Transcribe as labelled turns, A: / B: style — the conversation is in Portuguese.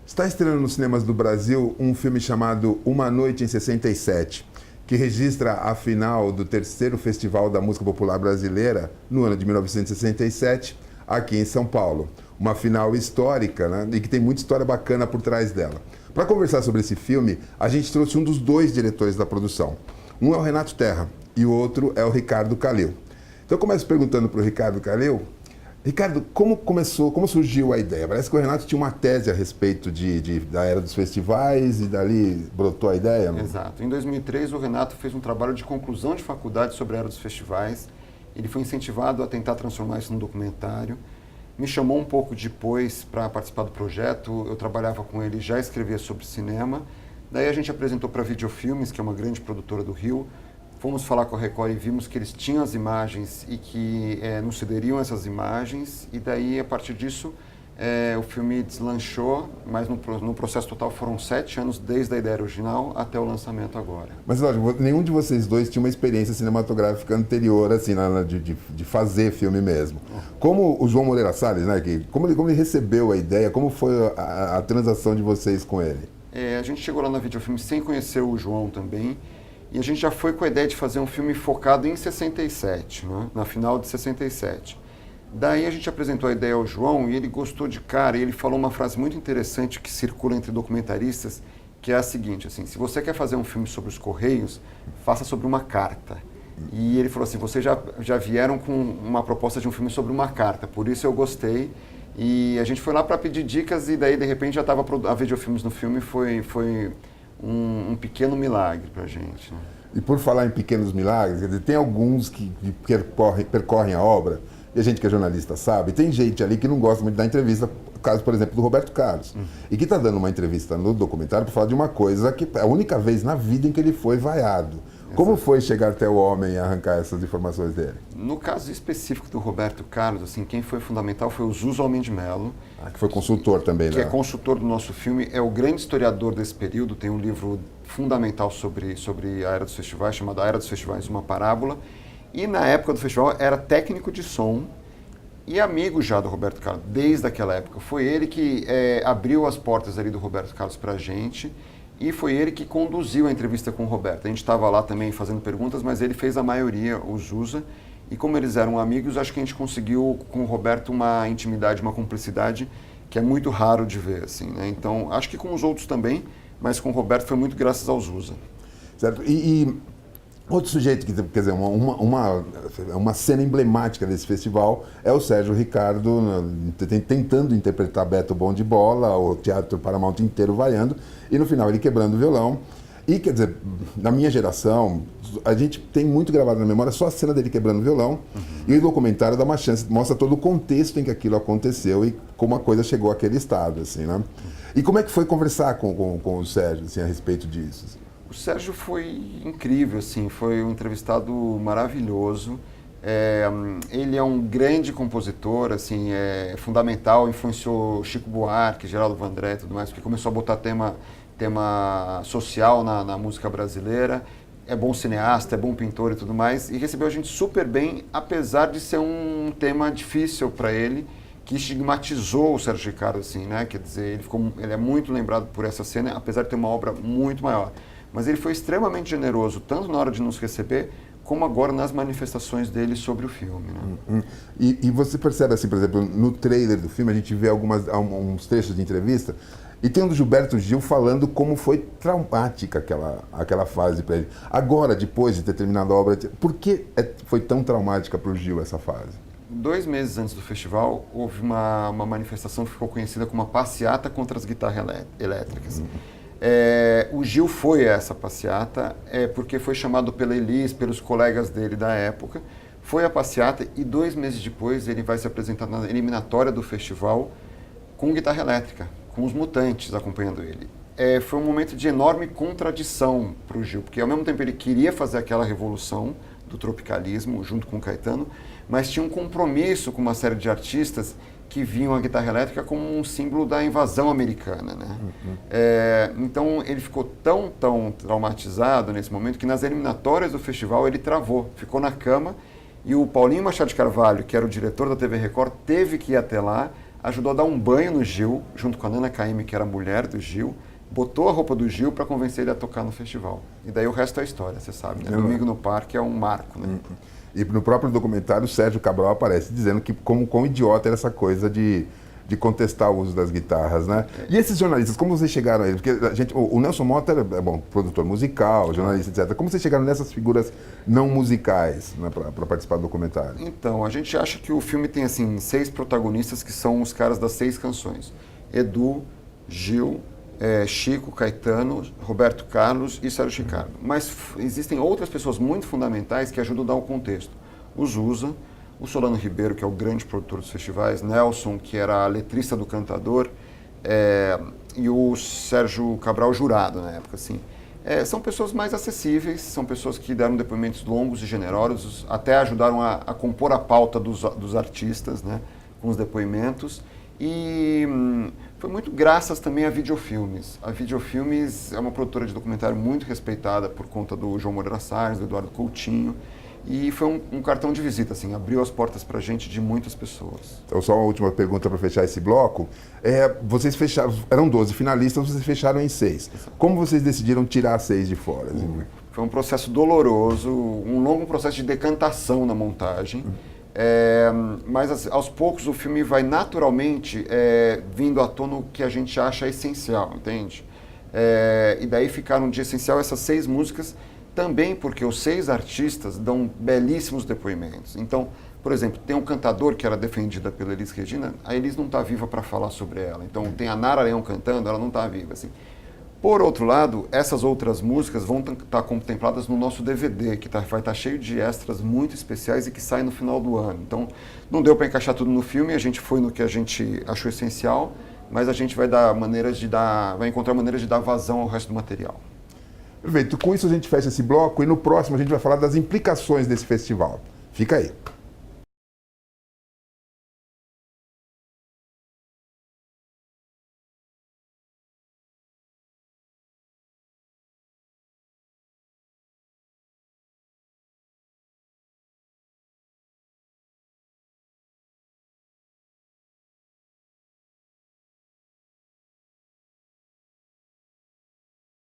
A: Está estreando nos cinemas do Brasil um filme chamado Uma Noite em 67, que registra a final do terceiro Festival da Música Popular Brasileira no ano de 1967, aqui em São Paulo. Uma final histórica, né? E que tem muita história bacana por trás dela. Para conversar sobre esse filme, a gente trouxe um dos dois diretores da produção. Um é o Renato Terra e o outro é o Ricardo Calil. Então eu começo perguntando para o Ricardo Calil. Ricardo, como surgiu a ideia? Parece que o Renato tinha uma tese a respeito da era dos festivais e dali brotou a ideia, não?
B: Exato. Em 2003, o Renato fez um trabalho de conclusão de faculdade sobre a era dos festivais. Ele foi incentivado a tentar transformar isso num documentário. Me chamou um pouco depois para participar do projeto. Eu trabalhava com ele, já escrevia sobre cinema. Daí a gente apresentou para a Videofilmes, que é uma grande produtora do Rio. Fomos falar com a Record e vimos que eles tinham as imagens e que nos cederiam essas imagens. E daí, a partir disso, o filme deslanchou, mas no processo total foram 7 anos, desde a ideia original até o lançamento agora.
A: Mas, lógico, nenhum de vocês dois tinha uma experiência cinematográfica anterior, assim, de fazer filme mesmo. Como o João Moreira Salles, né, como ele recebeu a ideia, como foi a transação de vocês com ele?
B: A gente chegou lá na Videofilme sem conhecer o João também. E a gente já foi com a ideia de fazer um filme focado em 67, né? Na final de 67. Daí a gente apresentou a ideia ao João e ele gostou de cara. E ele falou uma frase muito interessante que circula entre documentaristas, que é a seguinte, assim, se você quer fazer um filme sobre os Correios, faça sobre uma carta. E ele falou assim, vocês já vieram com uma proposta de um filme sobre uma carta, por isso eu gostei. E a gente foi lá para pedir dicas e daí, de repente, já estava a Videofilmes no filme. Foi um pequeno milagre para a gente, né?
A: E por falar em pequenos milagres, quer dizer, tem alguns que percorrem a obra, e a gente que é jornalista sabe, tem gente ali que não gosta muito da entrevista, caso, por exemplo, do Roberto Carlos, e que está dando uma entrevista no documentário para falar de uma coisa que é a única vez na vida em que ele foi vaiado. Como foi chegar até o homem e arrancar essas informações dele?
B: No caso específico do Roberto Carlos, assim, quem foi fundamental foi o Zusa Almeida de Mello.
A: Que foi consultor também, né?
B: Que é consultor do nosso filme, é o grande historiador desse período, tem um livro fundamental sobre a Era dos Festivais, chamado A Era dos Festivais, uma parábola. E na época do festival era técnico de som e amigo já do Roberto Carlos, desde aquela época. Foi ele que abriu as portas ali do Roberto Carlos pra gente. E foi ele que conduziu a entrevista com o Roberto. A gente estava lá também fazendo perguntas, mas ele fez a maioria, o Zusa. E como eles eram amigos, acho que a gente conseguiu com o Roberto uma intimidade, uma cumplicidade que é muito raro de ver, assim, né? Então, acho que com os outros também, mas com o Roberto foi muito graças ao Zusa.
A: Certo. E outro sujeito que, quer dizer, uma cena emblemática desse festival é o Sérgio Ricardo tentando interpretar Beto Bom de Bola, o Teatro Paramount inteiro vaiando, e no final ele quebrando o violão. E, quer dizer, na minha geração, a gente tem muito gravado na memória só a cena dele quebrando o violão, e o documentário dá uma chance, mostra todo o contexto em que aquilo aconteceu e como a coisa chegou àquele estado, assim, né? E como é que foi conversar com o Sérgio, assim, a respeito disso? Assim?
B: O Sérgio foi incrível, assim, foi um entrevistado maravilhoso. Ele é um grande compositor, assim, fundamental, influenciou Chico Buarque, Geraldo Vandré e tudo mais, porque começou a botar tema social na música brasileira. É bom cineasta, é bom pintor e tudo mais, e recebeu a gente super bem, apesar de ser um tema difícil para ele, que estigmatizou o Sérgio Ricardo, assim, né? Quer dizer, ele é muito lembrado por essa cena, apesar de ter uma obra muito maior. Mas ele foi extremamente generoso, tanto na hora de nos receber, como agora nas manifestações dele sobre o filme, né?
A: E você percebe, assim, por exemplo, no trailer do filme, a gente vê uns trechos de entrevista, e tem um do Gilberto Gil falando como foi traumática aquela fase para ele. Agora, depois de ter terminado a obra, por que foi tão traumática para o Gil essa fase?
B: 2 meses antes do festival, houve uma manifestação que ficou conhecida como a passeata contra as guitarras elétricas. O Gil foi a essa passeata porque foi chamado pela Elis, pelos colegas dele da época, foi a passeata e 2 meses depois ele vai se apresentar na eliminatória do festival com guitarra elétrica, com os Mutantes acompanhando ele. Foi um momento de enorme contradição para o Gil, porque ao mesmo tempo ele queria fazer aquela revolução do tropicalismo junto com o Caetano, mas tinha um compromisso com uma série de artistas que viam a guitarra elétrica como um símbolo da invasão americana, né? Então ele ficou tão traumatizado nesse momento que nas eliminatórias do festival ele travou, ficou na cama e o Paulinho Machado de Carvalho, que era o diretor da TV Record, teve que ir até lá ajudou a dar um banho no Gil, junto com a Nana Caymmi, que era a mulher do Gil, botou a roupa do Gil para convencer ele a tocar no festival. E daí o resto é história, você sabe, né? Domingo no Parque é um marco, né?
A: E no próprio documentário, o Sérgio Cabral aparece dizendo que como idiota era essa coisa de contestar o uso das guitarras, né? E esses jornalistas, como vocês chegaram a ele? Porque o Nelson Motta era, produtor musical, jornalista, etc. Como vocês chegaram nessas figuras não musicais, né, para participar do documentário?
B: Então, a gente acha que o filme tem, assim, 6 protagonistas que são os caras das 6 canções. Edu, Gil, Chico, Caetano, Roberto Carlos e Sérgio Ricardo. Mas existem outras pessoas muito fundamentais que ajudam a dar o contexto. O Zusa, o Solano Ribeiro, que é o grande produtor dos festivais, Nelson, que era a letrista do Cantador, e o Sérgio Cabral Jurado, na época, assim. São pessoas mais acessíveis, são pessoas que deram depoimentos longos e generosos, até ajudaram a compor a pauta dos artistas, né, com os depoimentos. E foi muito graças também a Videofilmes. A Videofilmes é uma produtora de documentário muito respeitada por conta do João Moreira Salles, do Eduardo Coutinho. E foi um cartão de visita, assim, abriu as portas para a gente de muitas pessoas.
A: Então, só uma última pergunta para fechar esse bloco. Vocês fecharam, eram 12 finalistas, vocês fecharam em 6. Como vocês decidiram tirar 6 de fora?
B: Foi um processo doloroso, um longo processo de decantação na montagem. Mas aos poucos o filme vai naturalmente vindo à tona o que a gente acha essencial, entende? E daí ficaram de essencial essas 6 músicas, também porque os 6 artistas dão belíssimos depoimentos. Então, por exemplo, tem um cantador que era defendida pela Elis Regina, a Elis não está viva para falar sobre ela. Então tem a Nara Leão cantando, ela não está viva, assim. Por outro lado, essas outras músicas vão estar contempladas no nosso DVD, que vai estar cheio de extras muito especiais e que sai no final do ano. Então, não deu para encaixar tudo no filme, a gente foi no que a gente achou essencial, mas a gente vai encontrar maneiras de dar vazão ao resto do material.
A: Perfeito. Com isso a gente fecha esse bloco e no próximo a gente vai falar das implicações desse festival. Fica aí.